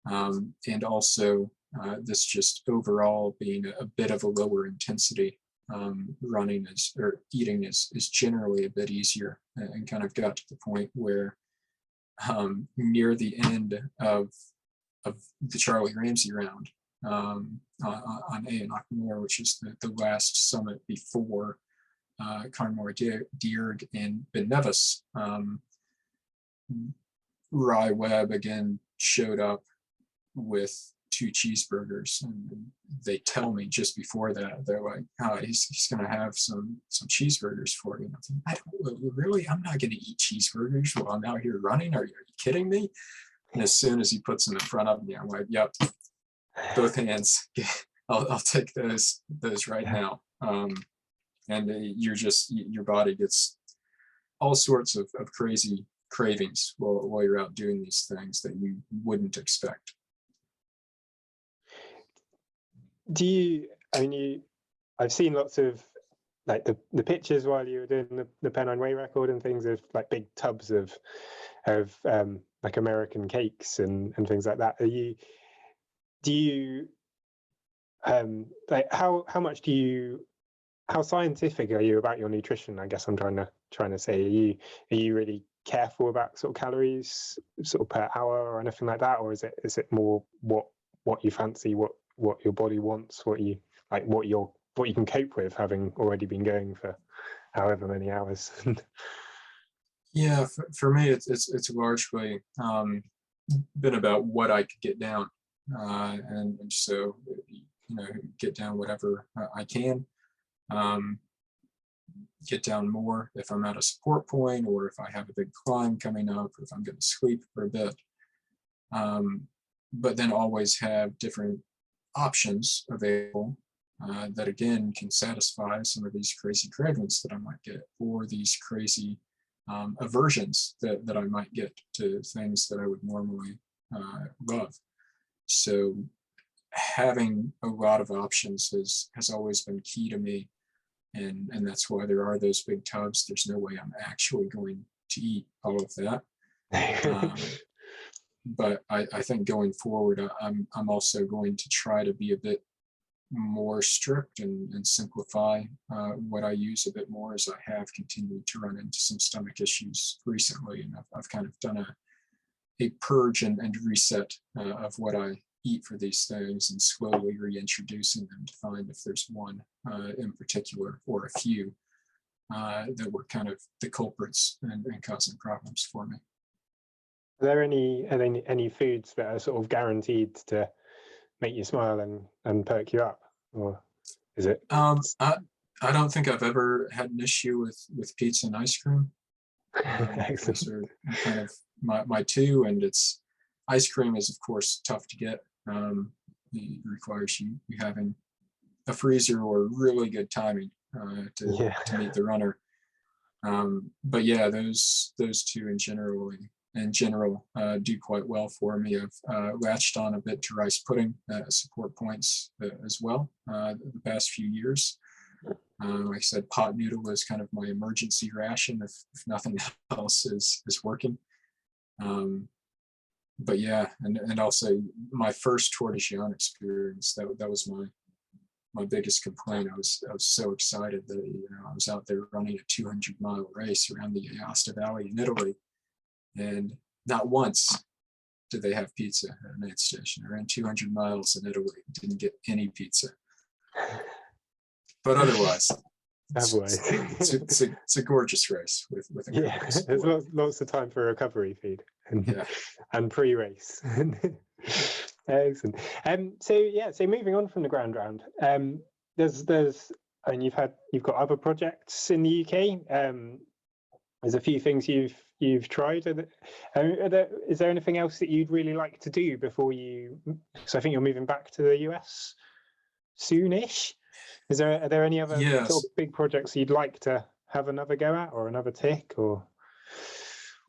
And also this just overall being a bit of a lower intensity, running or eating is generally a bit easier, and kind of got to the point where near the end of the Charlie Ramsey round on Aonachmore, which is the last summit before Carnmore Dearg and Ben Nevis, Rye Webb again showed up with 2 cheeseburgers, and they tell me just before that, they're like, "Oh, he's going to have some cheeseburgers for you." And I'm thinking, really? I'm not going to eat cheeseburgers while I'm out here running? Are you kidding me? And as soon as he puts them in front of me, I'm like, "Yep, both hands. I'll take those right now." And your body gets all sorts of crazy cravings while you're out doing these things that you wouldn't expect. I've seen lots of like the pictures while you were doing the Pennine Way record and things of like big tubs of like American cakes and things like that. Like how scientific are you about your nutrition? I guess I'm trying to say, are you really careful about sort of calories sort of per hour or anything like that, or is it more what you fancy, what your body wants, what you can cope with, having already been going for however many hours? Yeah, for me, it's largely been about what I could get down, and so get down whatever I can. Get down more if I'm at a support point, or if I have a big climb coming up, or if I'm going to sleep for a bit. But then always have different options available that again can satisfy some of these crazy cravings that I might get, or these crazy aversions that I might get to things that I would normally love. So having a lot of options has always been key to me, and that's why there are those big tubs. There's no way I'm actually going to eat all of that. But I think going forward, I'm also going to try to be a bit more strict and simplify what I use a bit more, as I have continued to run into some stomach issues recently, and I've kind of done a purge and reset of what I eat for these things, and slowly reintroducing them to find if there's one in particular, or a few that were kind of the culprits and causing problems for me. Are there any foods that are sort of guaranteed to make you smile and perk you up, or is it? I don't think I've ever had an issue with pizza and ice cream. Those are kind of my two, and ice cream is of course tough to get it requires you having a freezer or really good timing to meet the runner. But yeah, those two in general do quite well for me. I've latched on a bit to rice pudding support points as well the past few years. Like I said, pot noodle is kind of my emergency ration if nothing else is working. But yeah, and also my first Tour de Géant experience, that was my biggest complaint. I was so excited that I was out there running a 200-mile race around the Aosta Valley in Italy, and not once did they have pizza at an aid station. I ran 200 miles in Italy, didn't get any pizza. But otherwise, it's a gorgeous race with there's lots of time for recovery feed and pre-race. Excellent. So moving on from the ground round, you've got other projects in the UK. There's a few things you've tried. Is there anything else that you'd really like to do before you? So I think you're moving back to the US soonish. Are there any other sort of big projects you'd like to have another go at, or another tick, or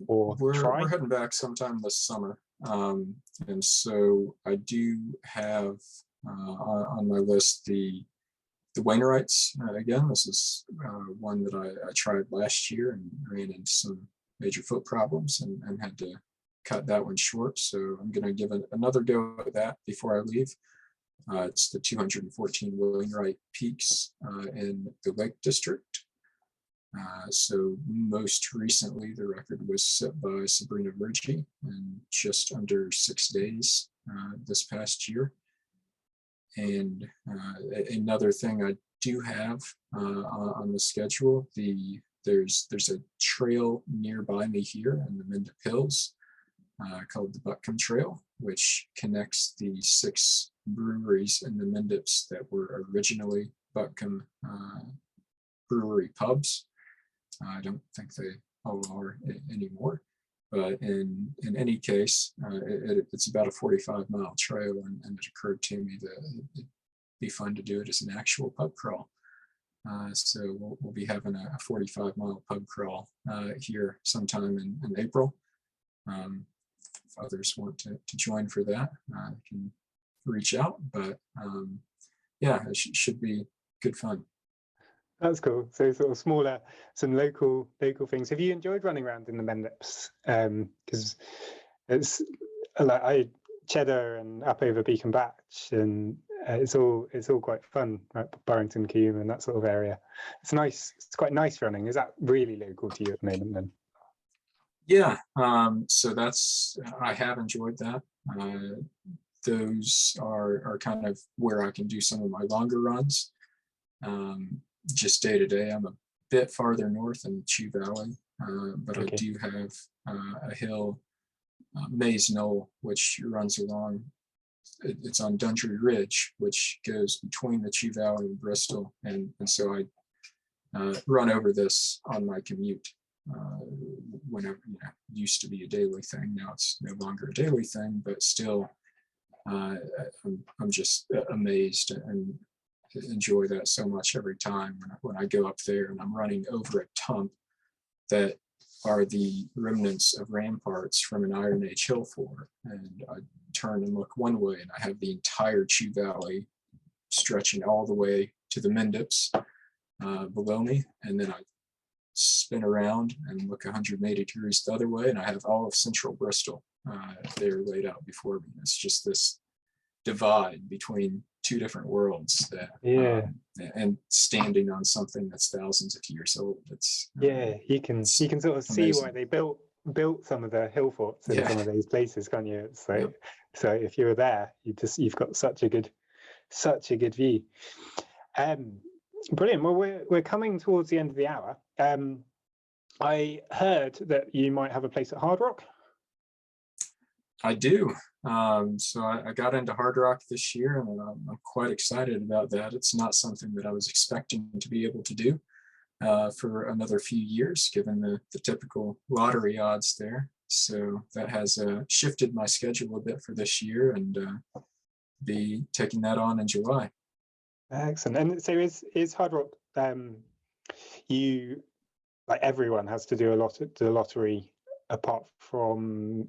try? We're heading back sometime this summer, and so I do have on my list the Wainwrights again. This is one that I tried last year and ran into some major foot problems and had to cut that one short. So I'm going to give it another go at that before I leave. It's the 214 Wainwright Peaks in the Lake District. So most recently, the record was set by Sabrina Virgie in just under 6 days this past year. And another thing I do have on the schedule, there's a trail nearby me here in the Mendip Hills called the Butcombe Trail, which connects the 6 breweries in the Mendips that were originally Butcombe brewery pubs. I don't think they all are anymore, but in any case, it's about a 45-mile trail, and it occurred to me that it'd be fun to do it as an actual pub crawl. So we'll be having a 45-mile pub crawl here sometime in April. If others want to join for that, can reach out, but it should be good fun. That's cool. So sort of smaller, some local things. Have you enjoyed running around in the Mendips? Because it's like Cheddar and up over Beacon Batch, and it's all quite fun, right? Burrington, Coombe, and that sort of area. It's nice. It's quite nice running. Is that really local to you at the moment then? Yeah. So I have enjoyed that. Those are kind of where I can do some of my longer runs. Just day to day, I'm a bit farther north in the Chew Valley, but I do have a hill, Maze Knoll, which runs along. It's on Dundry Ridge, which goes between the Chew Valley and Bristol, and so I run over this on my commute. Whenever, used to be a daily thing. Now it's no longer a daily thing, but still, I'm just amazed and enjoy that so much every time when I go up there and I'm running over a tump that are the remnants of ramparts from an Iron Age hill fort, and I turn and look one way and I have the entire Chew Valley stretching all the way to the Mendips below me, and then I spin around and look 180 degrees the other way and I have all of central Bristol there laid out before me. It's just this divide between two different worlds that and standing on something that's thousands of years old. It's you can sort of see why they built some of the hill forts in some of those places, can't you? It's like, so if you were there, you've got such a good view. Brilliant. Well, we're coming towards the end of the hour. I heard that you might have a place at Hard Rock. I do. So I got into Hard Rock this year, and I'm quite excited about that. It's not something that I was expecting to be able to do for another few years, given the typical lottery odds there. So that has shifted my schedule a bit for this year, and be taking that on in July. Excellent. And so is Hard Rock, you, like everyone has to do the lottery, apart from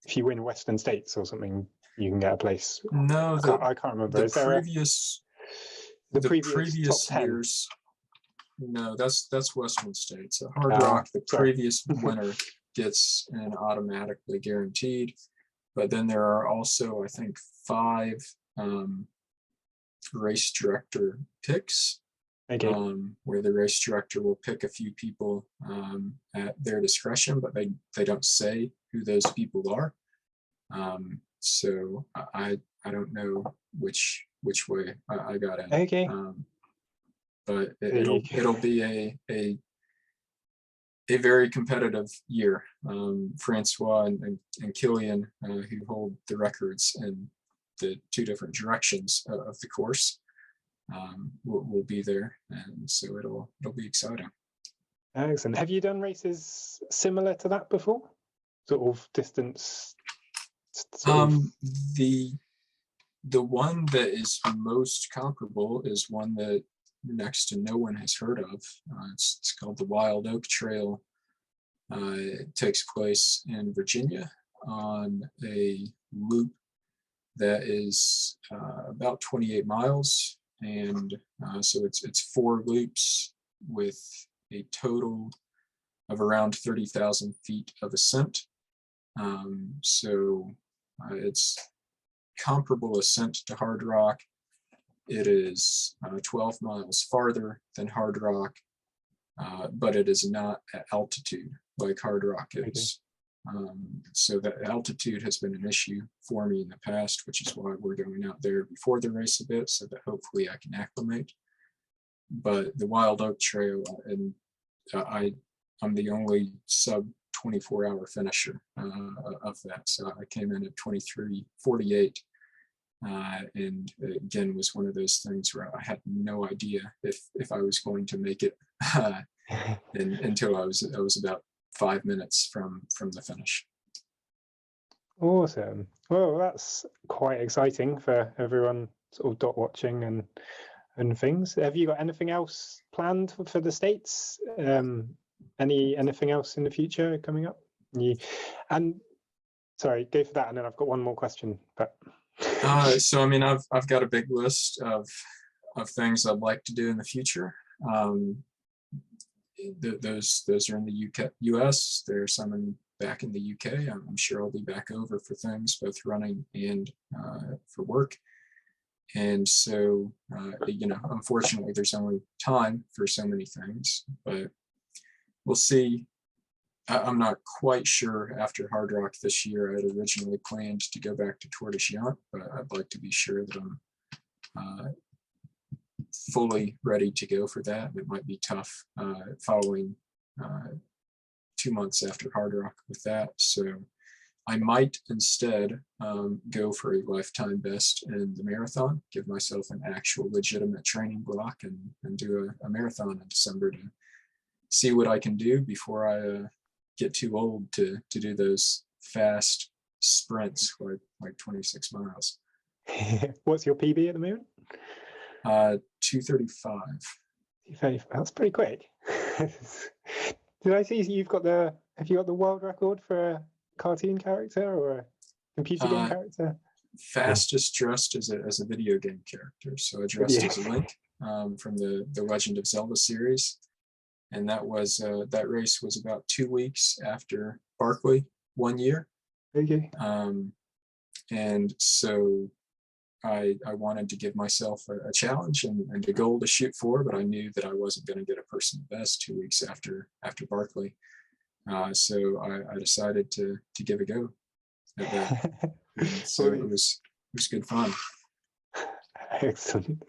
if you win Western States or something, you can get a place? No, I can't remember. The previous top 10? years. No, that's Western States. At Hard Rock, the previous winner gets an automatically guaranteed, but then there are also, I think, 5 race director picks, where the race director will pick a few people at their discretion, but they don't say who those people are. So I don't know which way I got in. Okay. But it'll be a very competitive year. Francois and Killian, who hold the records in the 2 different directions of the course, will be there, and so it'll be exciting. Excellent. Have you done races similar to that before? Sort of distance? The one that is most comparable is one that next to no one has heard of. It's called the Wild Oak Trail. It takes place in Virginia on a loop that is about 28 miles, and so it's 4 loops with a total of around 30,000 feet of ascent. So it's comparable ascent to Hard Rock. It is 12 miles farther than Hard Rock, but it is not at altitude like Hard Rock is. So the altitude has been an issue for me in the past, which is why we're going out there before the race a bit, so that hopefully I can acclimate. But the Wild Oak Trail, and I'm the only sub 24-hour finisher of that. So I came in at 23:48. And again, was one of those things where I had no idea if I was going to make it until I was about 5 minutes from the finish. Awesome. Well, that's quite exciting for everyone sort of dot watching and things. Have you got anything else planned for the States? Anything else in the future coming up? And sorry, go for that, and then I've got one more question. But so I mean, I've got a big list of things I'd like to do in the future. Those are in the US. There's some back in the UK. I'm sure I'll be back over for things, both running and for work. And so, unfortunately, there's only time for so many things, but we'll see. I'm not quite sure after Hard Rock this year. I had originally planned to go back to Tour de Géant, but I'd like to be sure that I'm fully ready to go for that. It might be tough following 2 months after Hard Rock with that. So I might instead go for a lifetime best in the marathon, give myself an actual legitimate training block, and do a marathon in December to see what I can do before I get too old to do those fast sprints like 26 miles. What's your PB at the moment? 2:35. That's pretty quick. Did I see have you got the world record for a cartoon character or a computer game character? Fastest dressed as a video game character. So I dressed as a Link from the Legend of Zelda series. And that race was about 2 weeks after Barkley 1 year. Okay. And so I wanted to give myself a challenge and a goal to shoot for, but I knew that I wasn't going to get a personal best 2 weeks after Barkley. So I decided to give a go at that. So it was good fun. Excellent.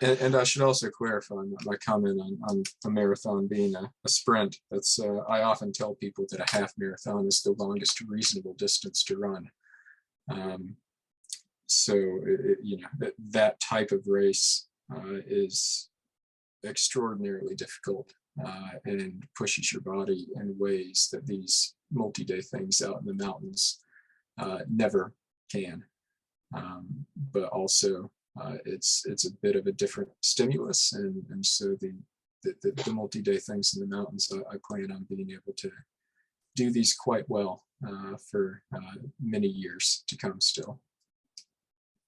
And I should also clarify my comment on a marathon being a sprint. That's I often tell people that a half marathon is the longest reasonable distance to run. So that type of race is extraordinarily difficult and pushes your body in ways that these multi-day things out in the mountains never can. but also it's a bit of a different stimulus, and so the multi-day things in the mountains, I plan on being able to do these quite well for many years to come still.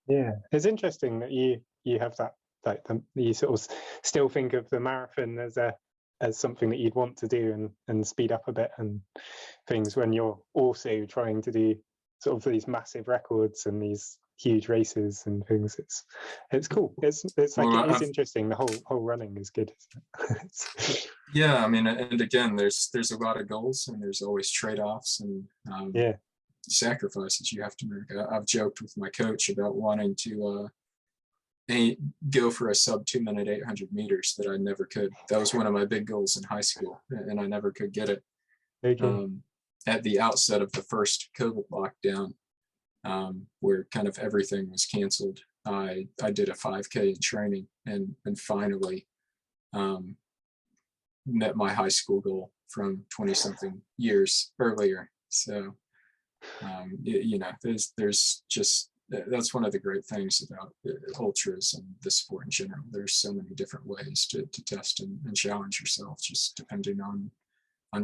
Yeah, it's interesting that you have that, like you sort of still think of the marathon as something that you'd want to do and speed up a bit and things, when you're also trying to do sort of these massive records and these huge races and things. It's cool. It's like, well, it is interesting. The whole running is good, isn't it? Yeah, I mean, and again, there's a lot of goals, and there's always trade-offs and yeah, sacrifices you have to make. I've joked with my coach about wanting to go for a sub 2 minute 800 meters that I never could. That was one of my big goals in high school, and I never could get it. Okay. At the outset of the first COVID lockdown, where kind of everything was canceled, I did a 5K in training and finally met my high school goal from 20-something years earlier. So, you know, there's just, that's one of the great things about ultras and the sport in general. There's so many different ways to test and challenge yourself, just depending on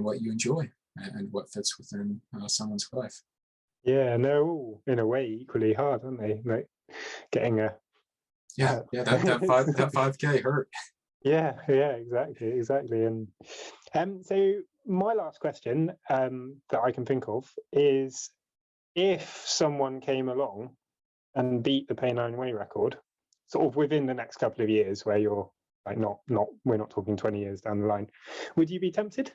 what you enjoy and what fits within someone's life. Yeah, and they're all in a way equally hard, aren't they? Like getting a that 5K hurt. Yeah, exactly. And so my last question that I can think of is, if someone came along and beat the P9 way record, sort of within the next couple of years, where you're like we're not talking 20 years down the line, would you be tempted?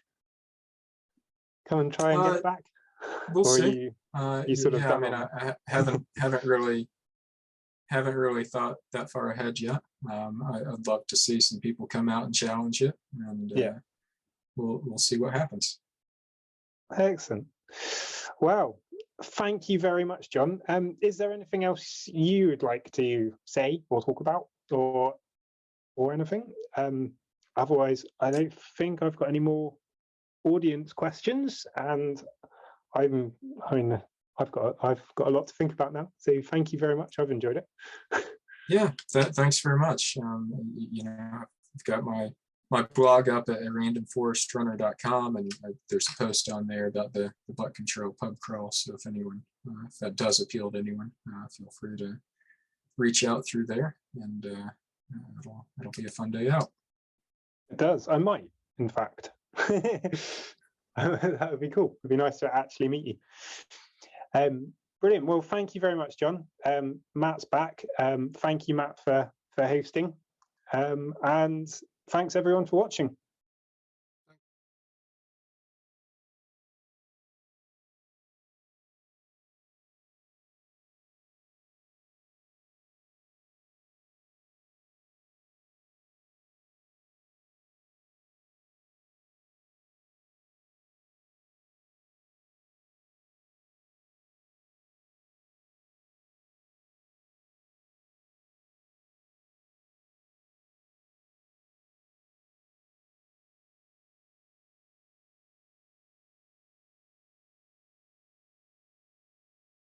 Come and try and get it back? We'll or see. You sort of I mean, I haven't really thought that far ahead yet. I'd love to see some people come out and challenge it, and we'll see what happens. Excellent. Well, thank you very much, John. Is there anything else you would like to say or talk about, or anything? Otherwise, I don't think I've got any more audience questions, and I've got a lot to think about now. So thank you very much. I've enjoyed it. Yeah, thanks very much. You know, I've got my blog up at randomforestrunner.com, and there's a post on there about the butt control pub crawl. So if anyone, if that does appeal to anyone, feel free to reach out through there, and it'll be a fun day out. It does. I might, in fact. That would be cool. It'd be nice to actually meet you. Brilliant. Well, thank you very much, John. Matt's back. Thank you, Matt, for hosting. And thanks everyone for watching.